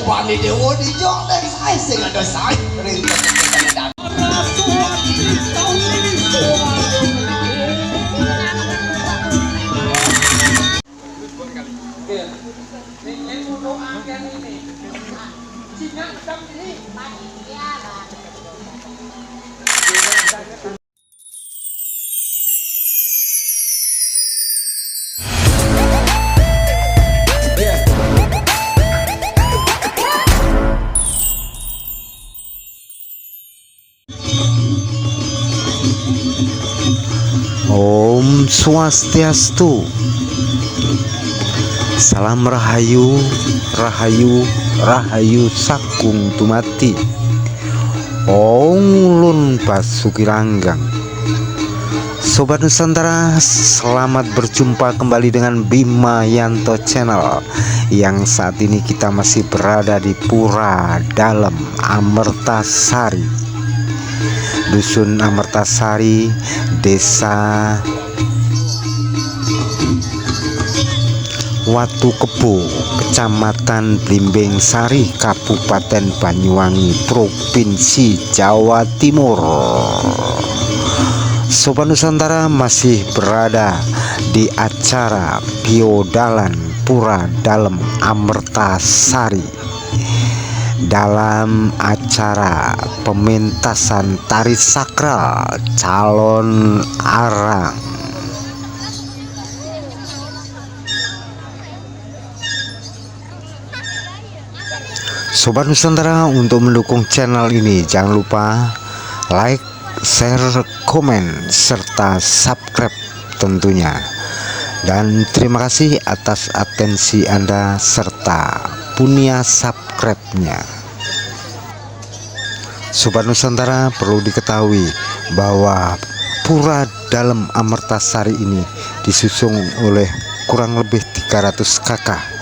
bani dewa di jong dan saya sing ada saya rintek dan Om Swastiastu. Salam Rahayu, Rahayu, Rahayu Sakung Tumati. Om Ulun Basuki Langgang. Sobat Nusantara, selamat berjumpa kembali dengan Bima Yanto Channel. Yang saat ini kita masih berada di Pura Dalem, Amertasari, Dusun Amertasari, Desa Watu Kebo, Kecamatan Blimbing Sari, Kabupaten Banyuwangi, Provinsi Jawa Timur. Sobat Nusantara, masih berada di acara Biodalan Pura Dalem Amertasari dalam acara pementasan tari sakral calon arang. Sobat Nusantara, untuk mendukung channel ini jangan lupa like, share, komen, serta subscribe tentunya. Dan terima kasih atas atensi Anda serta punya subscribe-nya. Sobat Nusantara, perlu diketahui bahwa Pura Dalem Amertasari ini disusung oleh kurang lebih 300 kakak.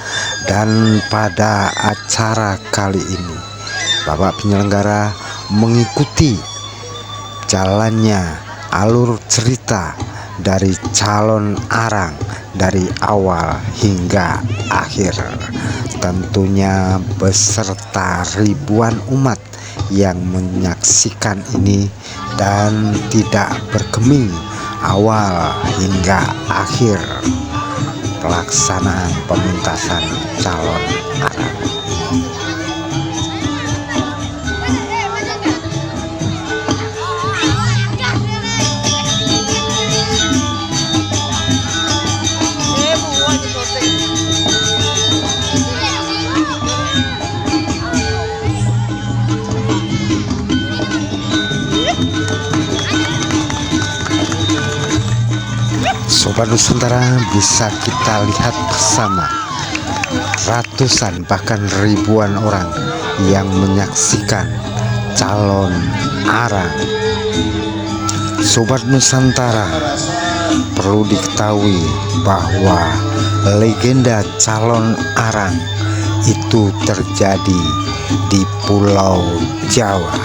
Dan pada acara kali ini Bapak penyelenggara mengikuti jalannya alur cerita dari calon arang dari awal hingga akhir, tentunya beserta ribuan umat yang menyaksikan ini dan tidak bergeming awal hingga akhir pelaksanaan pementasan calon arang. Sobat Nusantara, bisa kita lihat bersama ratusan bahkan ribuan orang yang menyaksikan calon arang. Sobat Nusantara, perlu diketahui bahwa legenda calon arang itu terjadi di Pulau Jawa,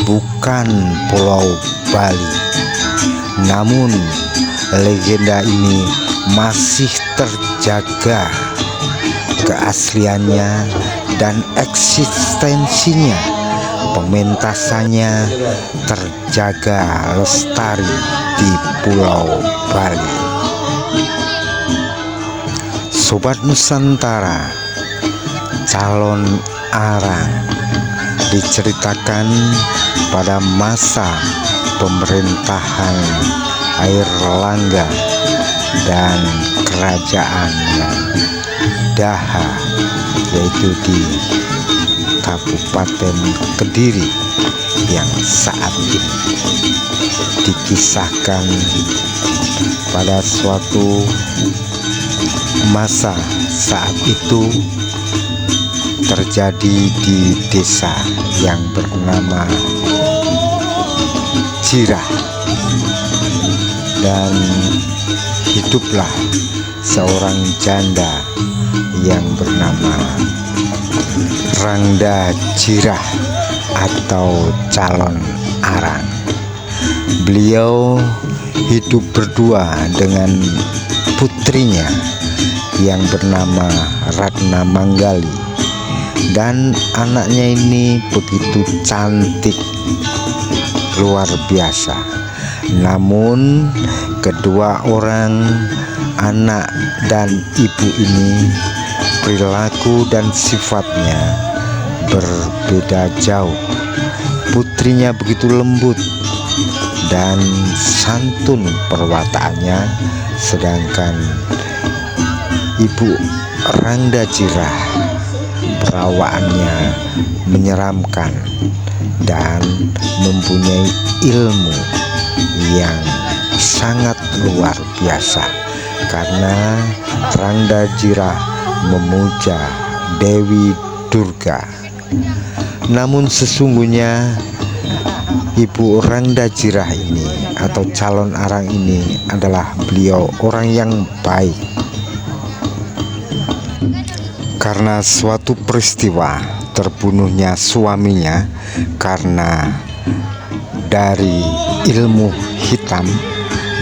bukan Pulau Bali. Namun legenda ini masih terjaga keasliannya dan eksistensinya. Pementasannya terjaga lestari di Pulau Bali. Sobat Nusantara, calon arang diceritakan pada masa pemerintahan Airlangga dan kerajaan Daha, yaitu di Kabupaten Kediri, yang saat ini dikisahkan pada suatu masa saat itu terjadi di desa yang bernama Jirah, dan hiduplah seorang janda yang bernama Rangda Jirah atau calon arang. Beliau hidup berdua dengan putrinya yang bernama Ratna Manggali. dan anaknya ini begitu cantik luar biasa. Namun kedua orang anak dan ibu ini perilaku dan sifatnya berbeda jauh. Putrinya begitu lembut dan santun perwataannya, sedangkan ibu Rangdajira perawaannya menyeramkan dan mempunyai ilmu yang sangat luar biasa, karena Rangdajira memuja Dewi Durga. Namun sesungguhnya Ibu Rangdajira ini atau calon arang ini adalah beliau orang yang baik. Karena suatu peristiwa terbunuhnya suaminya karena dari ilmu hitam,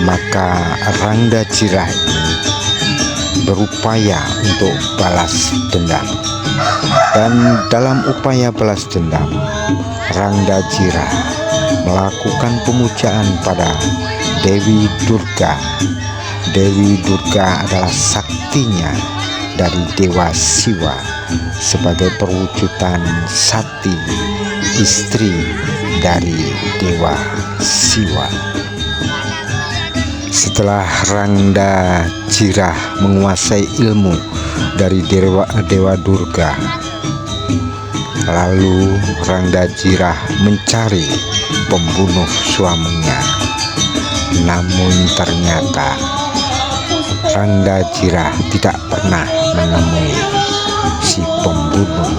maka Rangdajira ini berupaya untuk balas dendam. Dan dalam upaya balas dendam, Rangdajira melakukan pemujaan pada Dewi Durga. Dewi Durga adalah saktinya dari Dewa Siwa sebagai perwujudan Sati, istri dari Dewa Siwa. Setelah Rangdajira menguasai ilmu dari Dewa Durga, lalu Rangdajira mencari pembunuh suaminya. Namun ternyata Rangdajira tidak pernah menemui si pembunuh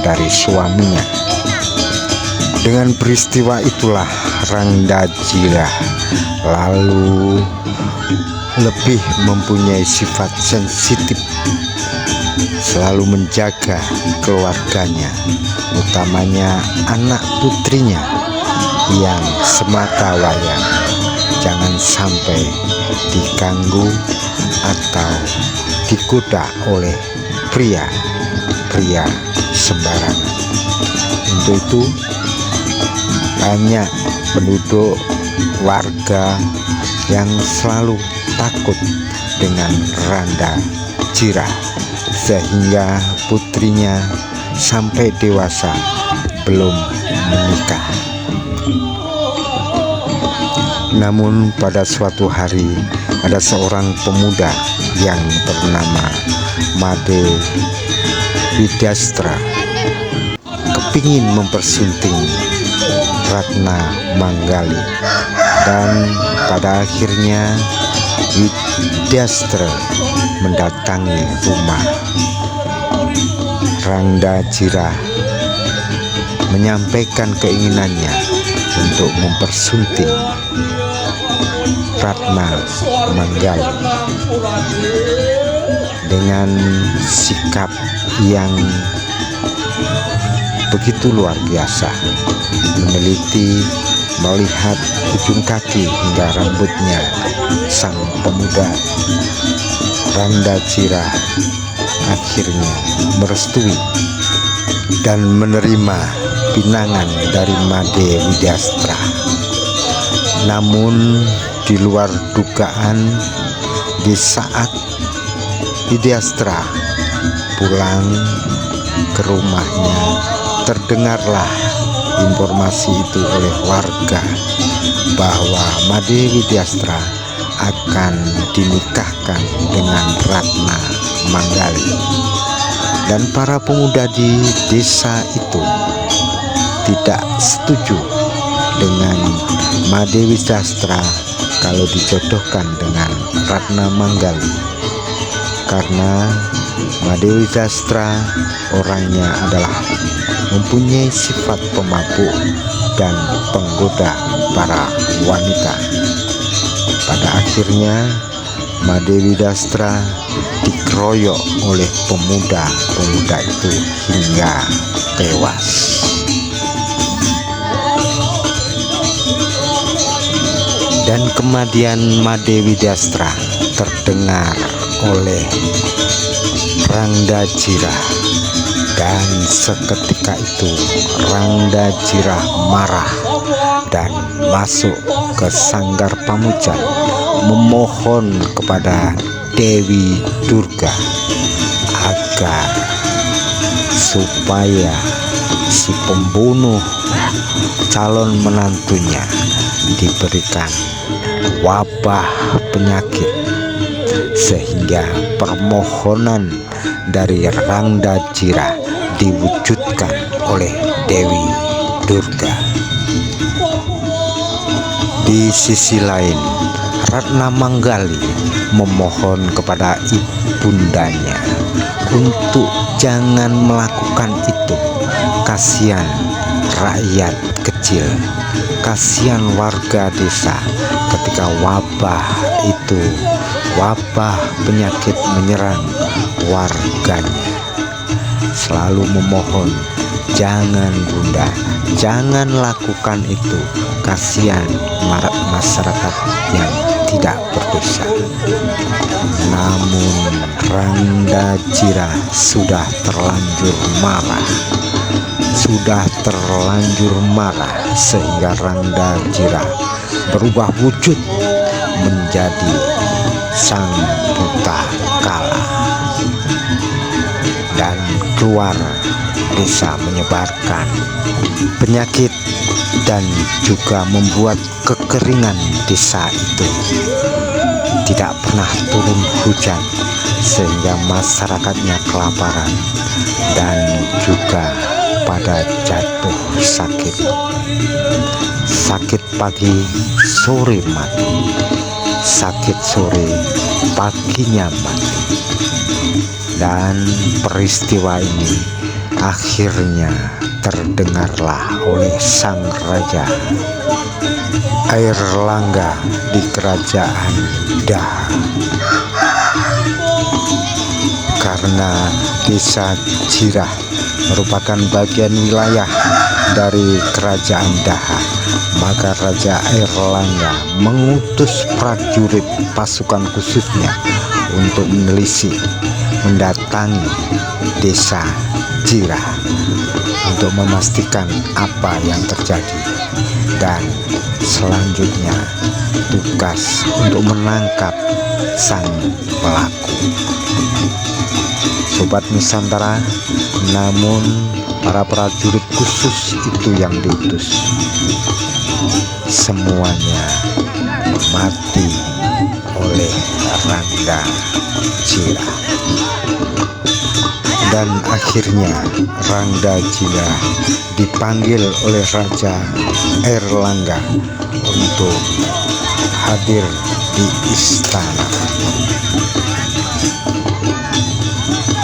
dari suaminya. Dengan peristiwa itulah Rangdajira lalu lebih mempunyai sifat sensitif, selalu menjaga keluarganya, utamanya anak putrinya yang semata wayang jangan sampai diganggu atau digoda oleh pria sembarangan. Untuk itu banyak penduduk warga yang selalu takut dengan Rangdajira, sehingga putrinya sampai dewasa belum menikah. Namun pada suatu hari ada seorang pemuda yang bernama Made Widastra kepingin mempersunting Ratna Manggali, dan pada akhirnya Widastra mendatangi rumah Rangdajira menyampaikan keinginannya untuk mempersunting Ratna Manggali dengan sikap yang begitu luar biasa, meneliti melihat ujung kaki hingga rambutnya sang pemuda. Rangdajira akhirnya merestui dan menerima pinangan dari Made Widastra. Namun di luar dugaan, di saat Widastra pulang ke rumahnya, terdengarlah informasi itu oleh warga bahwa Made Widastra akan dinikahkan dengan Ratna Manggali. Dan para pemuda di desa itu tidak setuju dengan Made Widastra kalau dijodohkan dengan Ratna Manggali, karena Made Widastra orangnya adalah mempunyai sifat pemabuk dan penggoda para wanita. Pada akhirnya Made Widastra dikeroyok oleh pemuda-pemuda itu hingga tewas. Dan kematian Made Widastra terdengar oleh Rangdajira, Dan seketika itu Rangda Jirah marah dan masuk ke sanggar Pamujan, memohon kepada Dewi Durga agar supaya si pembunuh calon menantunya diberikan wabah penyakit, sehingga permohonan dari Rangda Jirah diwujudkan oleh Dewi Durga. Di sisi lain, Ratna Manggali memohon kepada ibundanya untuk jangan melakukan itu. Kasihan rakyat kecil, kasihan warga desa ketika wabah penyakit menyerang warganya. Selalu memohon, jangan bunda, jangan lakukan itu. Kasihan masyarakat yang tidak berdosa. Namun Rangda Jirah sudah terlanjur marah, sehingga Rangda Jirah berubah wujud menjadi sang buta kala dan keluar desa menyebarkan penyakit dan juga membuat kekeringan desa itu. Tidak pernah turun hujan sehingga masyarakatnya kelaparan dan juga pada jatuh sakit pagi sore mati, sakit sore paginya mati. Dan peristiwa ini akhirnya terdengarlah oleh sang raja Airlangga di kerajaan Daha, karena desa Jirah merupakan bagian wilayah dari kerajaan Daha. Maka Raja Airlangga mengutus prajurit pasukan khususnya untuk menelisik, mendatangi desa Jirah untuk memastikan apa yang terjadi, dan selanjutnya tugas untuk menangkap sang pelaku. Sobat Nusantara, namun para prajurit khusus itu yang diutus semuanya mati oleh Rangda Jirah. Dan akhirnya Rangda Jirah dipanggil oleh Raja Airlangga untuk hadir di istana.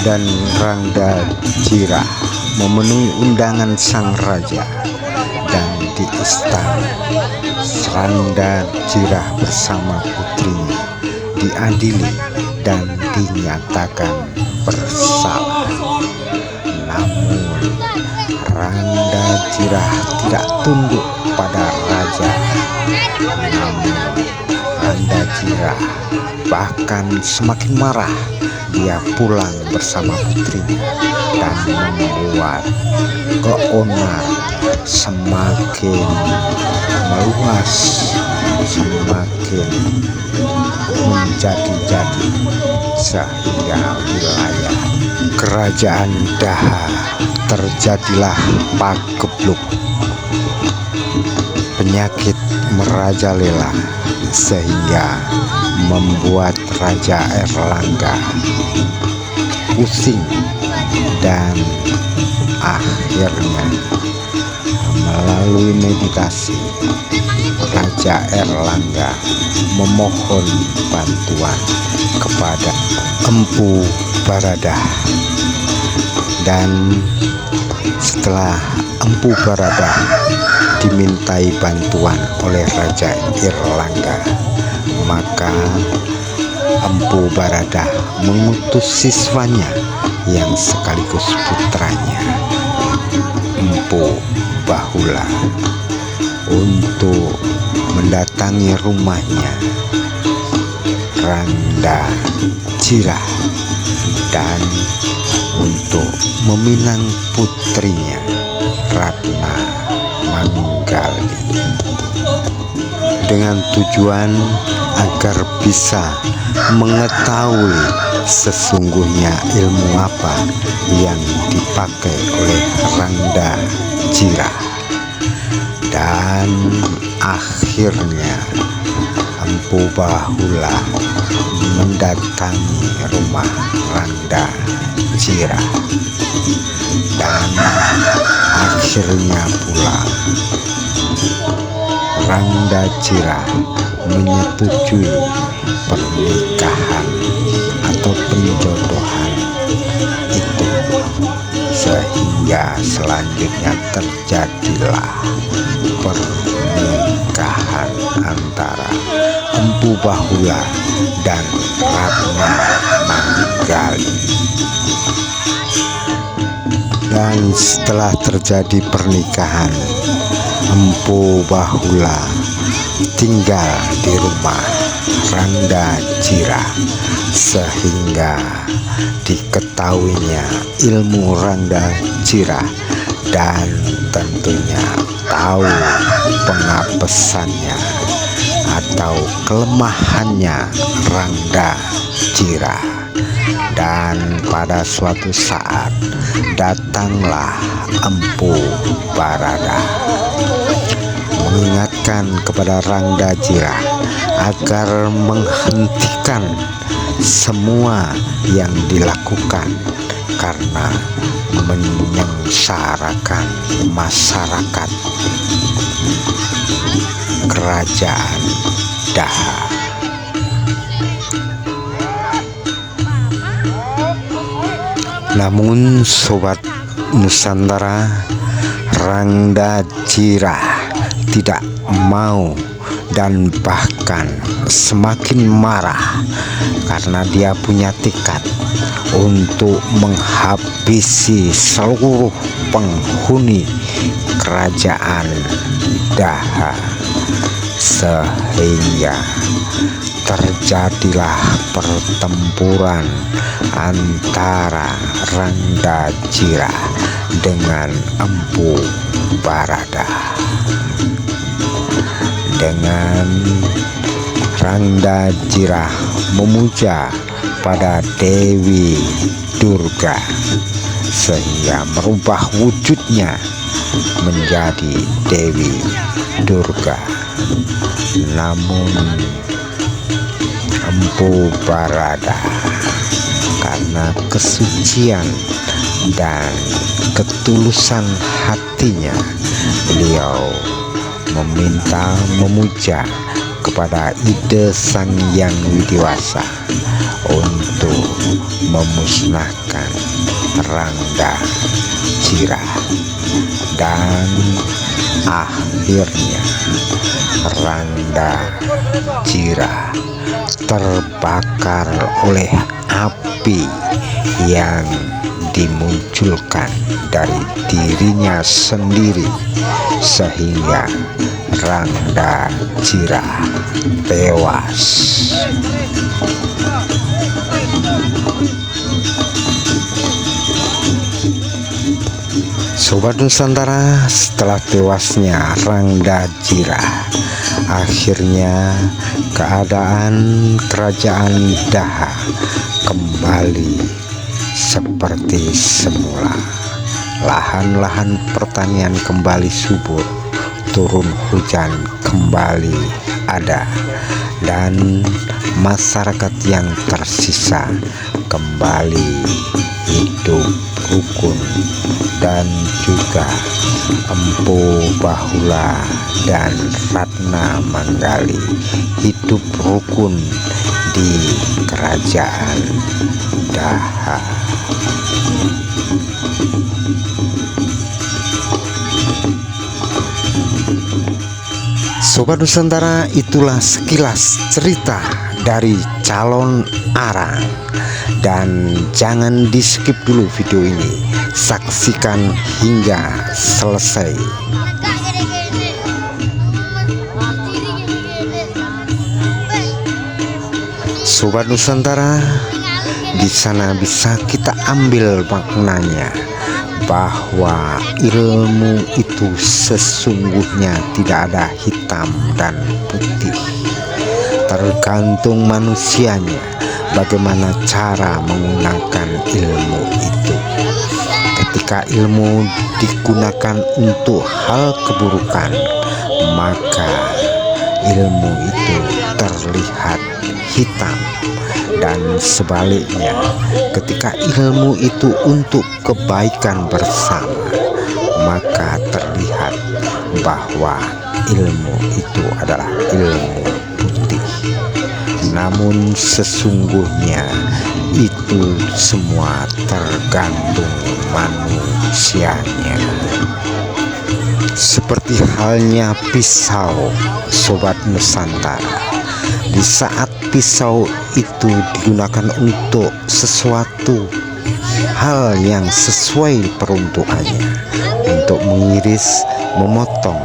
Dan Rangda Jirah memenuhi undangan sang raja, dan di istana Rangda Jirah bersama putrinya diadili dan dinyatakan bersalah. Namun Rangda Jirah tidak tunduk pada raja. Namun Rangda Jirah bahkan semakin marah. Dia pulang bersama putrinya dan membuat keonar semakin meluas, semakin menjadi-jadi, sehingga wilayah kerajaan Daha terjadilah pagebluk. Penyakit merajalela sehingga membuat Raja Airlangga pusing, dan akhirnya melalui meditasi Raja Airlangga memohon bantuan kepada Empu Baradah. Dan setelah Empu Baradah dimintai bantuan oleh Raja Airlangga, maka Empu Baradah mengutus siswanya yang sekaligus putranya, Empu Bahula, untuk mendatangi rumahnya Rangda Jirah dan untuk meminang putrinya Ratna Manggali, dengan tujuan agar bisa mengetahui sesungguhnya ilmu apa yang dipakai oleh Rangda Jira. Dan akhirnya Empu Bahula mendatangi rumah Rangda Jira, dan akhirnya pula Rangda Jira menyetujui pernikahan atau penjodohan itu, sehingga selanjutnya terjadilah pernikahan antara Empu Bahula dan Ratna Manggali. Dan setelah terjadi pernikahan, Empu Bahula tinggal di rumah Rangda Jira, sehingga diketahuinya ilmu Rangda Jira, dan tentunya tahu pengapesannya atau kelemahannya Rangda Jira. Dan pada suatu saat datanglah Empu Barada mengingatkan kepada Rangda Jira agar menghentikan semua yang dilakukan karena menyengsarakan masyarakat kerajaan Daha. Namun Sobat Nusantara, Rangda Jira tidak mau dan bahkan semakin marah karena dia punya tekad untuk menghabisi seluruh penghuni kerajaan Daha, sehingga terjadilah pertempuran antara Rangda Jira dengan Empu Barada. Dengan Rangda Jira memuja pada Dewi Durga, sehingga merubah wujudnya menjadi Dewi Durga. Namun Empu Barada karena kesucian dan ketulusan hatinya, beliau memuja kepada ide Sang Hyang Widi-Wasa untuk memusnahkan Rangda Jira. Dan akhirnya Rangda Jira terbakar oleh api yang dimunculkan dari dirinya sendiri, sehingga Rangda Jira tewas. Sobat Nusantara, setelah tewasnya Rangda Jira, akhirnya keadaan kerajaan Daha kembali seperti semula. Lahan-lahan pertanian kembali subur, turun hujan kembali ada, dan masyarakat yang tersisa kembali hidup rukun. Dan juga Empu Bahula dan Ratna Manggali hidup rukun di kerajaan Daha. Sobat Nusantara, itulah sekilas cerita dari calon arang. Dan jangan di skip dulu video ini, saksikan hingga selesai. Sobat Nusantara, di sana bisa kita ambil maknanya bahwa ilmu itu sesungguhnya tidak ada hitam dan putih, tergantung manusianya bagaimana cara menggunakan ilmu itu. Ketika ilmu digunakan untuk hal keburukan, maka ilmu itu terlihat hitam, dan sebaliknya ketika ilmu itu untuk kebaikan bersama, maka terlihat bahwa ilmu itu adalah ilmu putih. Namun sesungguhnya itu semua tergantung manusianya. Seperti halnya pisau, Sobat Nusantara. Di saat pisau itu digunakan untuk sesuatu hal yang sesuai peruntukannya, untuk mengiris, memotong,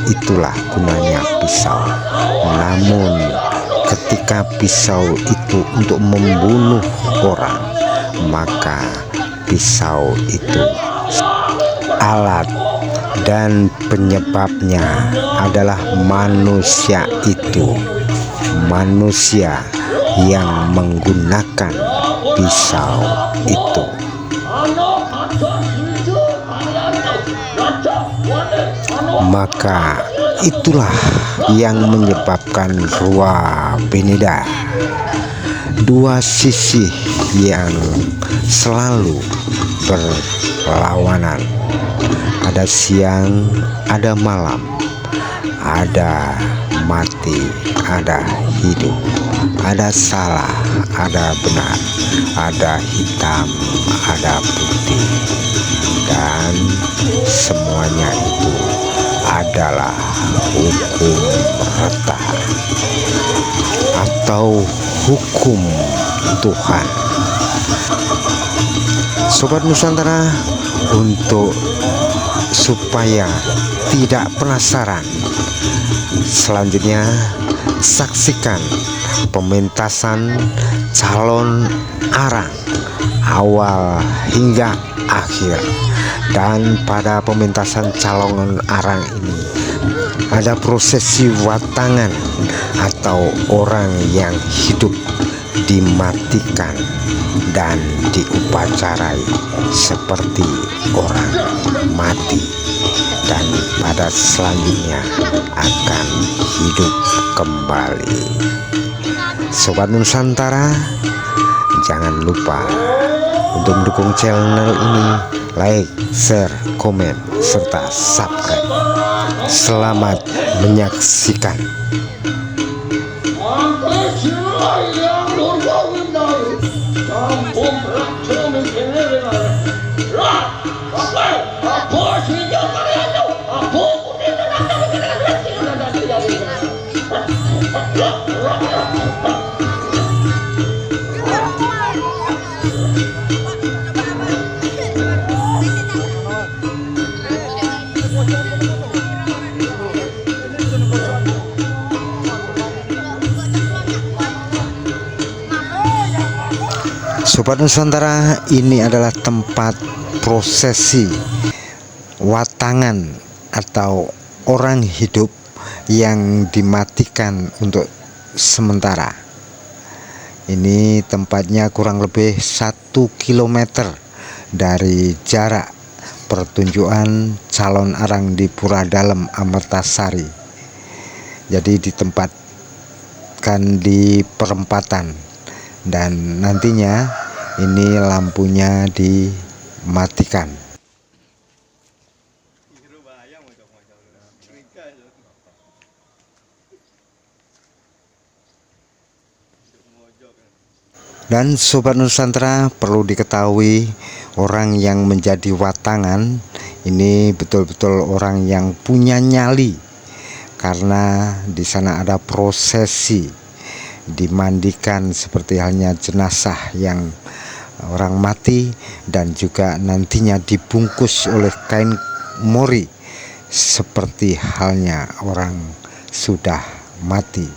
itulah gunanya pisau. Namun ketika pisau itu untuk membunuh orang, maka pisau itu alat dan penyebabnya adalah manusia itu, manusia yang menggunakan pisau itu. Maka itulah yang menyebabkan Rua Beneda, dua sisi yang selalu berlawanan. Ada siang, ada malam, ada mati, ada hidup, ada salah, ada benar, ada hitam, ada putih, dan semuanya itu adalah hukum rata atau hukum Tuhan. Sobat Nusantara, untuk supaya tidak penasaran, selanjutnya saksikan pementasan calon arang awal hingga akhir. Dan pada pementasan calon arang ini ada prosesi watangan atau orang yang hidup dimatikan dan diupacarai seperti orang mati, dan pada selanjutnya akan hidup kembali. Sobat Nusantara, jangan lupa untuk mendukung channel ini, like, share, komen, serta subscribe. Selamat menyaksikan. Sobat Nusantara, ini adalah tempat prosesi watangan atau orang hidup yang dimatikan untuk sementara. Ini tempatnya kurang lebih 1 km dari jarak pertunjukan calon arang di Pura Dalem Amertasari. Jadi ditempatkan di perempatan, dan nantinya ini lampunya dimatikan. Dan Sobat Nusantara, perlu diketahui, orang yang menjadi watangan ini betul-betul orang yang punya nyali, karena di sana ada prosesi dimandikan seperti halnya jenazah yang orang mati, dan juga nantinya dibungkus oleh kain mori seperti halnya orang sudah mati.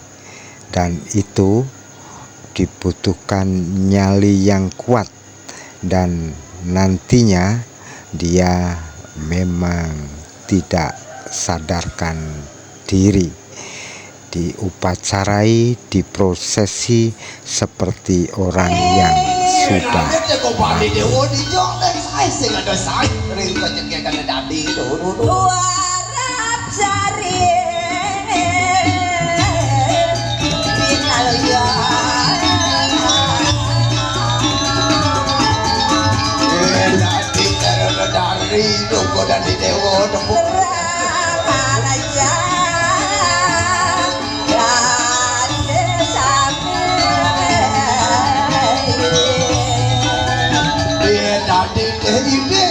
Dan itu dibutuhkan nyali yang kuat, dan nantinya dia memang tidak sadarkan diri, diupacarai, diprosesi seperti orang yang sudah mati. Warap sari Binalaya dari Doko dan di Dewa Terang aja Rande sampai dia tadi ide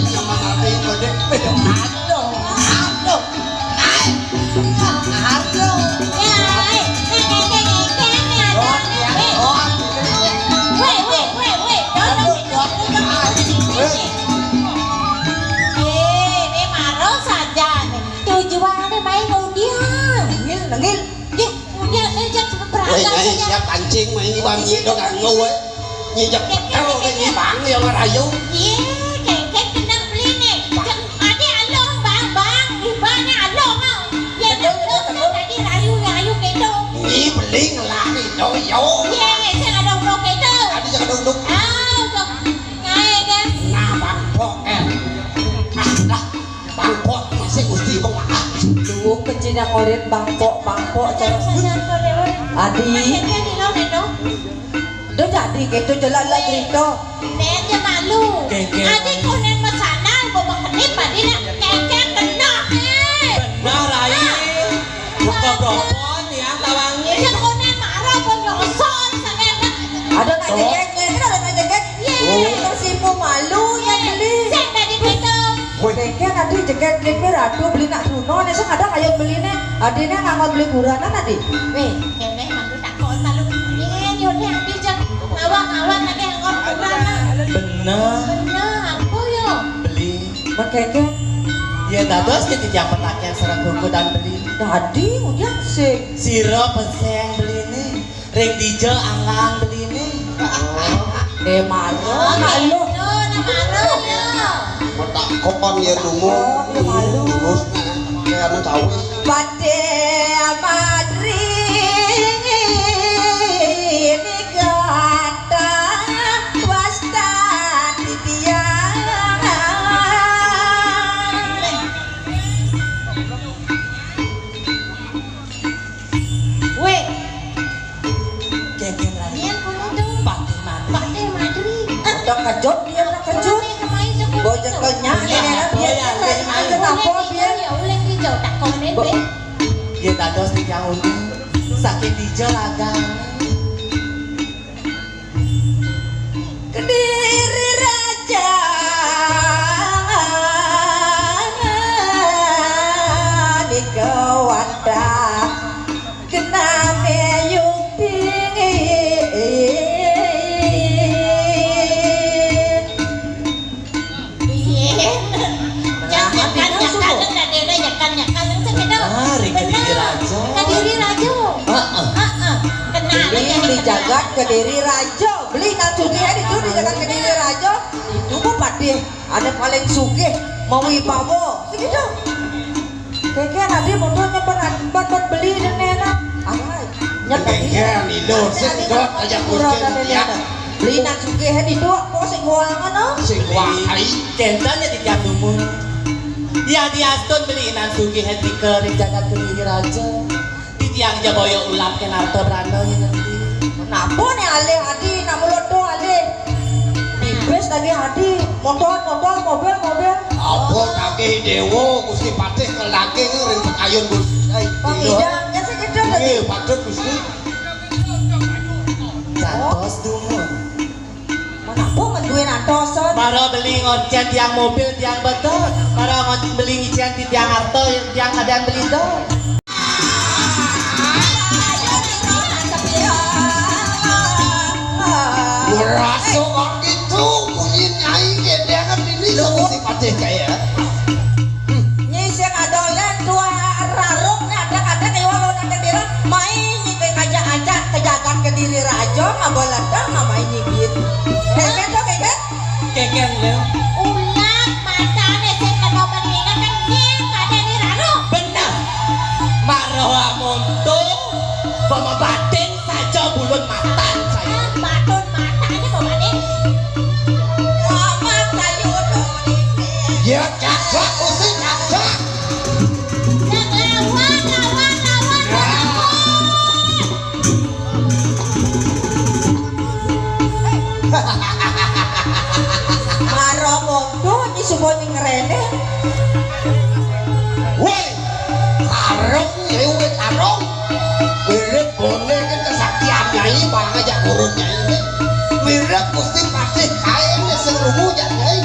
sama nanti kode beda siap pancing mà như băng gì đó càng ngu ấy như chập đâu cái gì bạn gì mà đại du gì mà liên là đi rồi dỗ đi cho đông đúc na bằng phọ em đó bằng phọ mà sẽ có gì không ạ Duh kecina koret bangkok Adi Do jadi gitu jalan lagi itu ada ngajak tersipu malu ya beli kayaknya nanti jaket klipnya ratu beli nak tuno nih ada kayak beli nih adanya nggak beli buranan tadi beli makanya ya dados jadi yang petaknya serang buku dan beli tadi udah sih siro peseng beli nih ring dijo anglang beli nih malu mà tak con ya dungu terus kayak anu tahu Pade Madri ini kata wasta di dia kengkeng lagi Pati Madri udah kejut dia udah kejut bojek kenyang dia kenapa dia ya dados di yang undi sakit dijo lagang Kediri Raja di kewanda kename yukti Ring di jagat Kediri Raja beli nang sugih itu di jagat Kediri Raja itu kok pade ada paling sugih mau wibawa segitu kayaknya nanti motor nyempat beli dan enak kayak nih lo sedot aja kurang ya beli nang sugih itu kok sing goangan no sing wahai kentalnya di tiap dumun ya di Aston beli inan sugi hati ke ring jagat Kediri Raja di tiang jaboyo ulap kenarto berano ya nanti kenapa nih ale hati namulodo ale bibes lagi hati motor mobil apa kaki dewo gusti patih ke laki ring pekayun gusti pangidangnya segitu lagi patut gusti cantos dumun kenapa ngeduin antosan para beli ngocet tiang mobil tiang betot para beli ngicen di tiang harto yang ada yang beli dong Raso kok gitu punya nyai dia kan ini gusti patih kayak nyiseng adolen tua rarung nih ada kadang kayak walau nanti bilang main nyipeng aja ke jagat Kediri Raja ulun mata saya. Batun matanya kok Pak. Selamat kayu dong ini. Ya cakak usik cakak. Maro mondo ini semua ini ngerene. Woi, karung lewe karung. Mirip bone kan kesaktian nyai bang aja urutnya ini. Mirip mesti pasti kain seluruh ya nyai.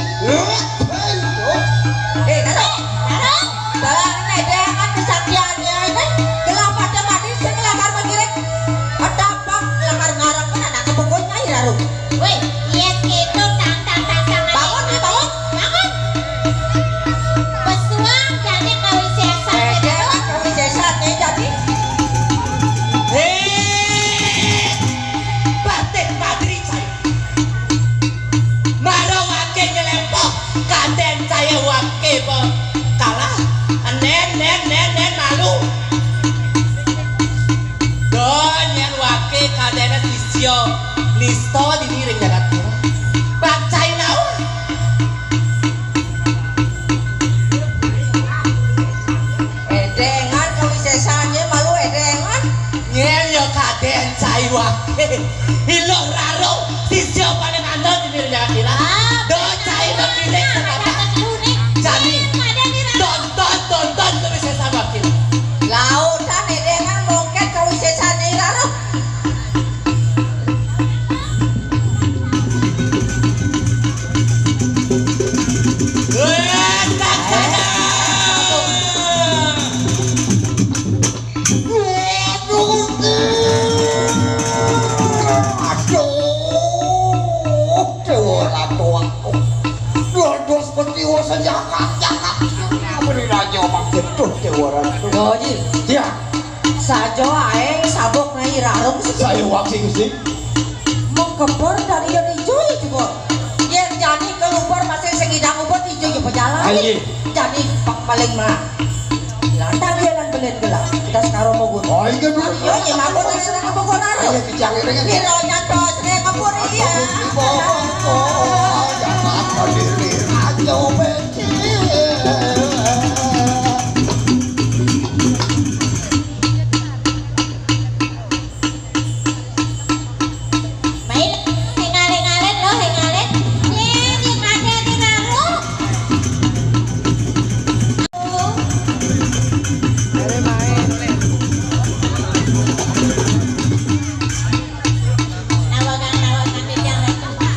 Karung. Dalam nedengan kesaktiannya ini. Gelap ada mati sekelakar mengirik. Ada apa? Lakar ngarang kan anak kebukun nyai Rarum. Woi, iya gitu tang. Bangun nih bangun. Bangun. Pesuang jadi kawisesan. Nedengan kewisesannya jadi. Batik padri saya. Maro wake nyelempok kaden saya wake kalah. Nen malu. Donyan wake kadena sisyo listo di diri jagat kira. Bacai naon. Edengan kewisesannya malu edengan. Nyen yo kaden saya wake. Hilong raro sisyo paling andal di diri jagat kira. Do cai do pilih sekata. Jadi tonton bisa sama kita. Lautan edengan mungkin kewisesannya Rarum. Oh iya. Sajo aeng sabuk nai Rarum sih. Saya waksing sih. Mengkebor dari yang hijau ya juga. Yang jadi keluar masih segidang ubah hijau ya pejalan. Ayo. Jadi pak paling mah. Lantar dia lan belen gelap. Kita sekarang mau gue. Oh iya dulu. Yo ya mau gue sedang kebukun Rarum. Ayo kijang ini kan. Hironya tuh sedang kebun dia. Jangan berdiri aja benci. Baik, hingalin loh, hingalin. Yang ada di naruh. Nawagan di jalan coba.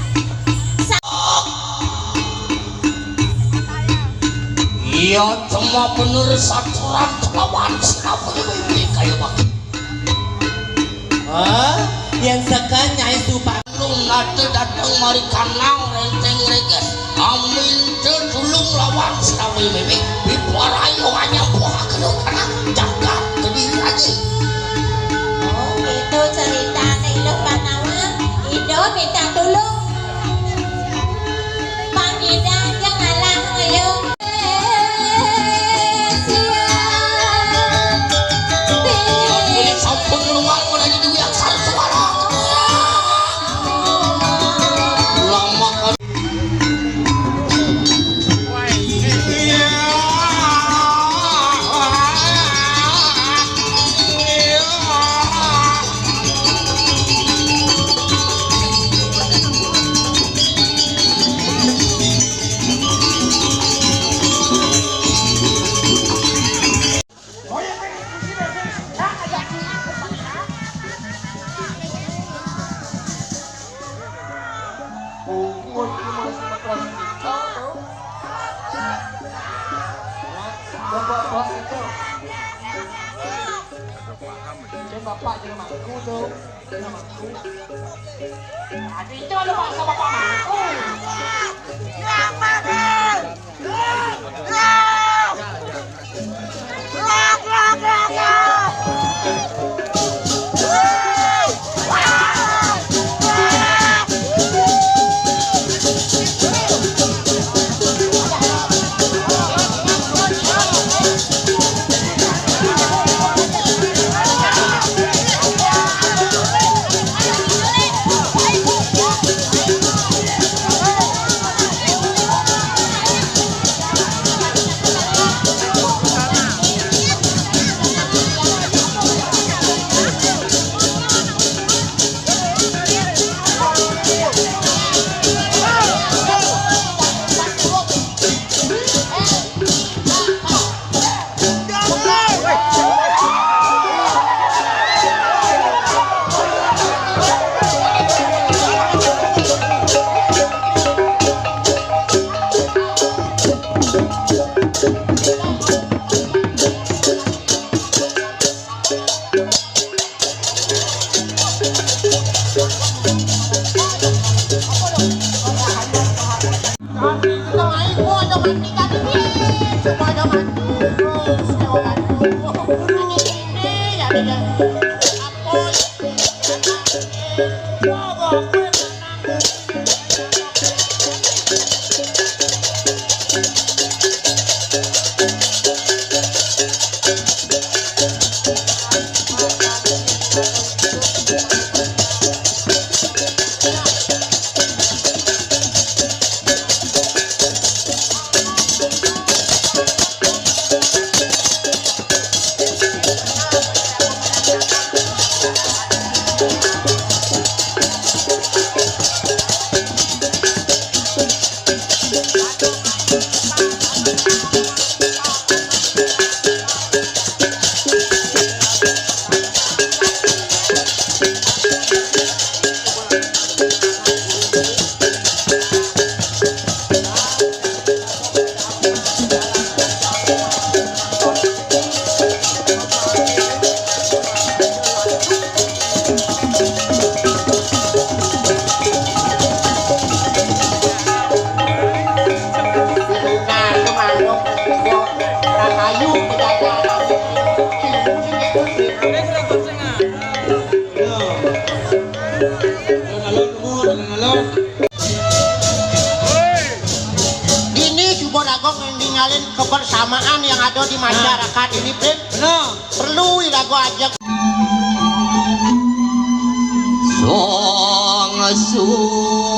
Iya cuma bener saturan lawan kenapa ini kayak bang. Yang sekan nyai supa. Lu nanti datang mari kanang renteng regas. Amin tertulung lawan kenapa ini. Biparayo hanya buah kedua karena jaga kediri aja. Oh, itu cerita Nailah Panawang. Ido minta tolong. Pangida jangan lang ngayon. Sampun luar lagi di yang sar suara. Lama kan. Bapak jangan mangku tuh. Adik itu lu maksa bapak mangku. Kebersamaan yang ada di masyarakat ini, Prim, perlu lagu aja. Song suruk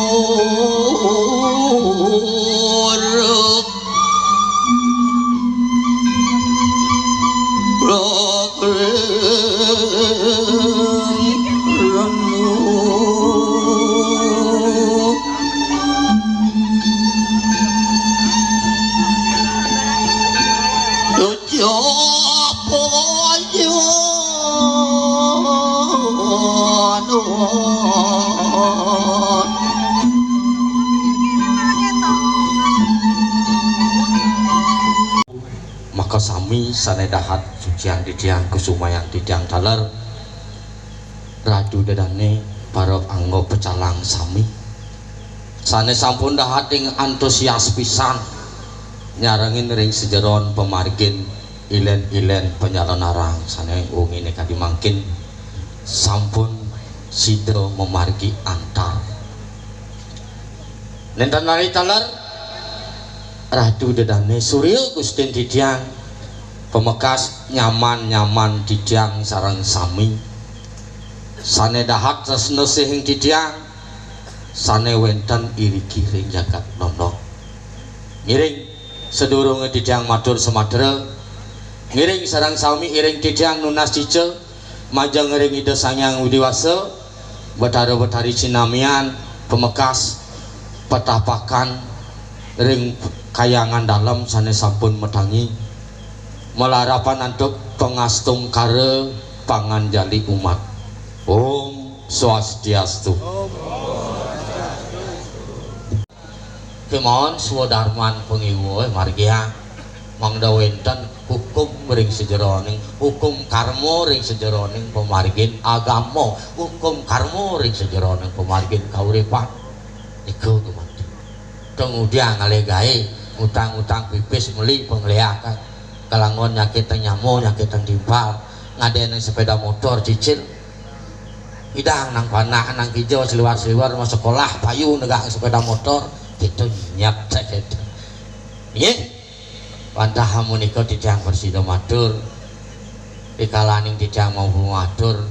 maka sami sanedahat sucian didiang kusumayan didiang taler radu dadane para anggo pecalang sami sane sampun dahat ing antusias pisan nyarengin ring sejeron pemargin ilen-ilen penyalon arang sane ngene kadi mangkin sampun sidro memargi antar nenten nari taler radu dedane surya Gustin didiang pemekas nyaman-nyaman didiang sareng sami sane dahat tresna sing didiang sane wenten iriki ring jagat nomdok ngiring sedurunge didiang matur semadra ngiring sareng sami iring didiang nunas cice majeng ring ide sangyang widiwasa betara-betari cinamian pemekas petapakan ring kayangan dalam sane sampun metangi melarapan antuk pengastung kare panganjali umat. Om Swastiastu. Kemon swadarman pengiwo margia mangda wenten hukum ring sejeroning hukum karmo ring sejeroning pemargin agama hukum karmo ring sejeroning pemargin kauripan iku gumanti kemudian ngalegai utang-utang pipis meli penglihakan kalangon nyakit nyamuk nyakit timpal ngadening sepeda motor cicil idang nang panah nang hijau seliwar-seliwar mau sekolah payu negak sepeda motor itu nyap ceket iya pantah hamunika didang bersida matur dikalaning didang mau matur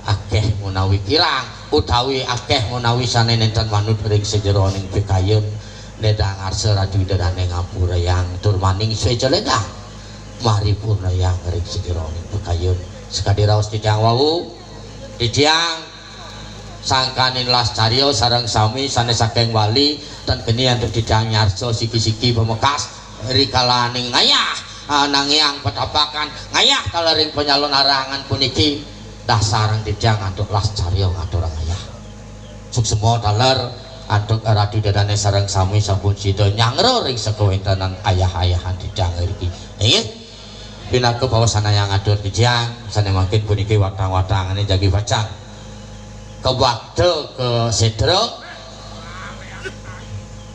akeh menawi kirang utawi akeh menawi sane nenten manut ring sejeroning pikayen nedang arsa radu dedane ngapura yang tur maning suwe ledang mari purna yang ring sejeroning pikayen sekadi raos didang wau didang sangkanin lascario sareng sami sane saking wali dan geni untuk didang nyarso siki-siki pemekas rikalaning ngayah nangyang petapakan ngayah kalering penyalon arangan puniki dasarang didang untuk lascario ngatur ngayah suk semua taler untuk radu dadane sareng sami sampun sida nyangro ring sekawentanan ayah-ayahan didang iki nggih pinaku pawasana yang ngatur didang sane makin puniki watang-watangane jagi bacang kebakte ke sedro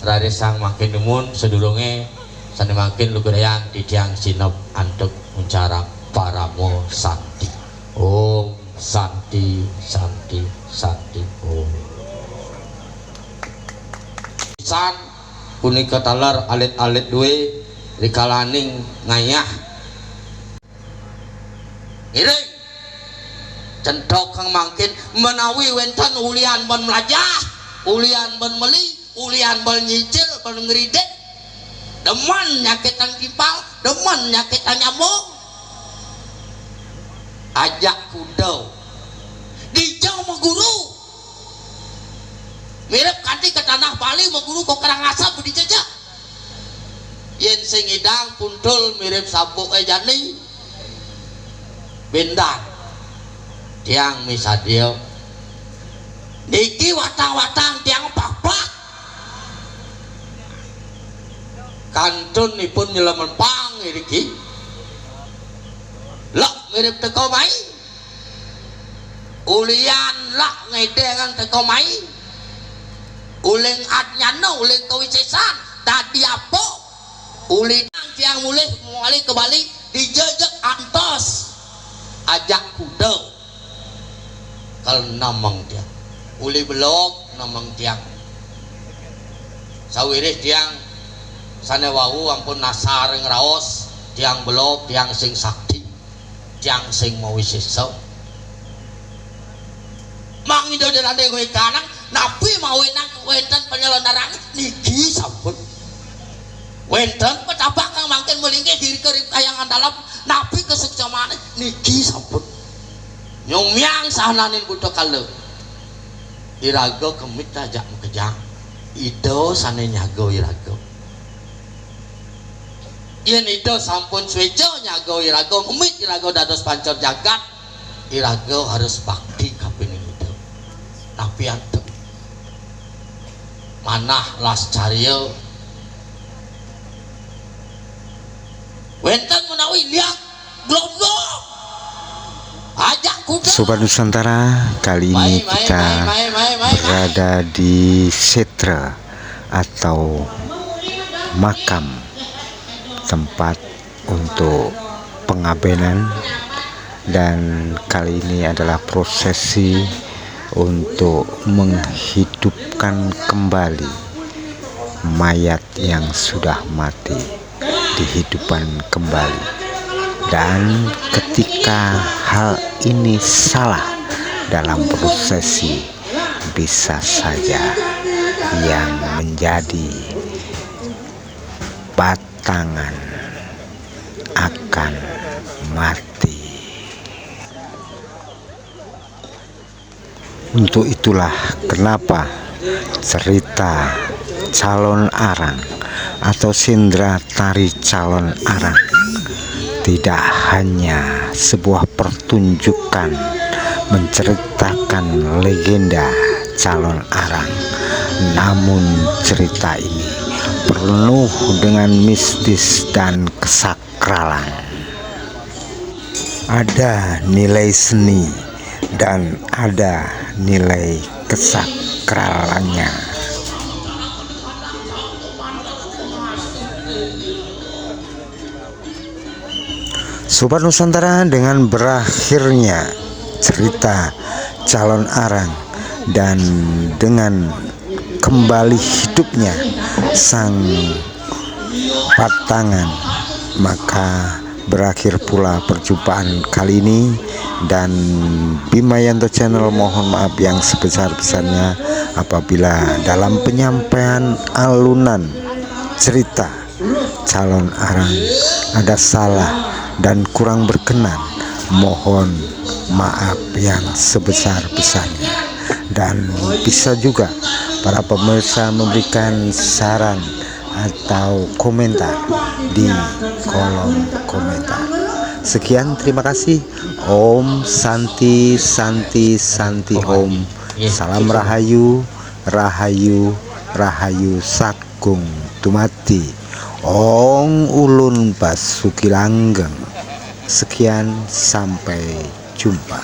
rade sang makin nemun sedurunge sane makin lugerayang didang sinop antuk uncara paramo santi. Om Santi Om. Pisan punika taler alit-alit duwe rikalaning ngayah iring centok kang mangkin menawi wenten ulian bon melajah, ulian bon meli, ulian bon nyicil, bon ngeridet, demen nyakitan timpal, demen nyakitan nyamuk, ajak kuda dijauh meguru mirip kanti ke tanah Bali meguru kok Karangasem dijajah yen sing idang puntul mirip sabuk jani bendan tiang misadio niki watang-watang tiang papak kantunipun nyelemen pang niki lak mirip teko mai ulian lak ngedengan teko mai uling adnyano uling kawisesan tadi apa uling tiang mulih kembali dijejek antos ajak kuda kalau namang tiang uli belok namang tiang sawirih tiang sanewau ampun nasar ngraos tiang belok tiang sing sakti tiang sing mawisesa mangindo delande kowe kanang nabi mawenang wenten penyelenggaraan niki sampun wenten petabak kang mangkin melingkih diri kerip kayangan dalam nabi kesuksamane niki sampun nyumyang sahananin buta kale irago kemit tajak mekejang ido sane nyago irago yen ido sampun swejo nyago irago kemit irago dados pancor jagat irago harus bakti kapining ido tapi antep manah las cariyo wenten menawi liak blok-blok ajak kuda. Sobat Nusantara, kali ini kita berada di setra atau makam tempat untuk pengabenan, dan kali ini adalah prosesi untuk menghidupkan kembali mayat yang sudah mati, dihidupkan kembali. Dan ketika hal ini salah dalam prosesi, bisa saja yang menjadi batangan akan mati. Untuk itulah kenapa cerita calon arang atau sindra tari calon arang tidak hanya sebuah pertunjukan menceritakan legenda calon arang, namun cerita ini penuh dengan mistis dan kesakralan. Ada nilai seni dan ada nilai kesakralannya. Sobat Nusantara, dengan berakhirnya cerita calon arang dan dengan kembali hidupnya sang patangan, maka berakhir pula perjumpaan kali ini. Dan Bimayanto Channel mohon maaf yang sebesar-besarnya apabila dalam penyampaian alunan cerita calon arang ada salah dan kurang berkenan. Mohon maaf yang sebesar-besarnya. Dan bisa juga para pemirsa memberikan saran atau komentar di kolom komentar. Sekian, terima kasih. Om Santi Om. Salam Rahayu, Rahayu, Rahayu Sakung Tumati. Ong Ulun Basuki Langgeng. Sekian, sampai jumpa.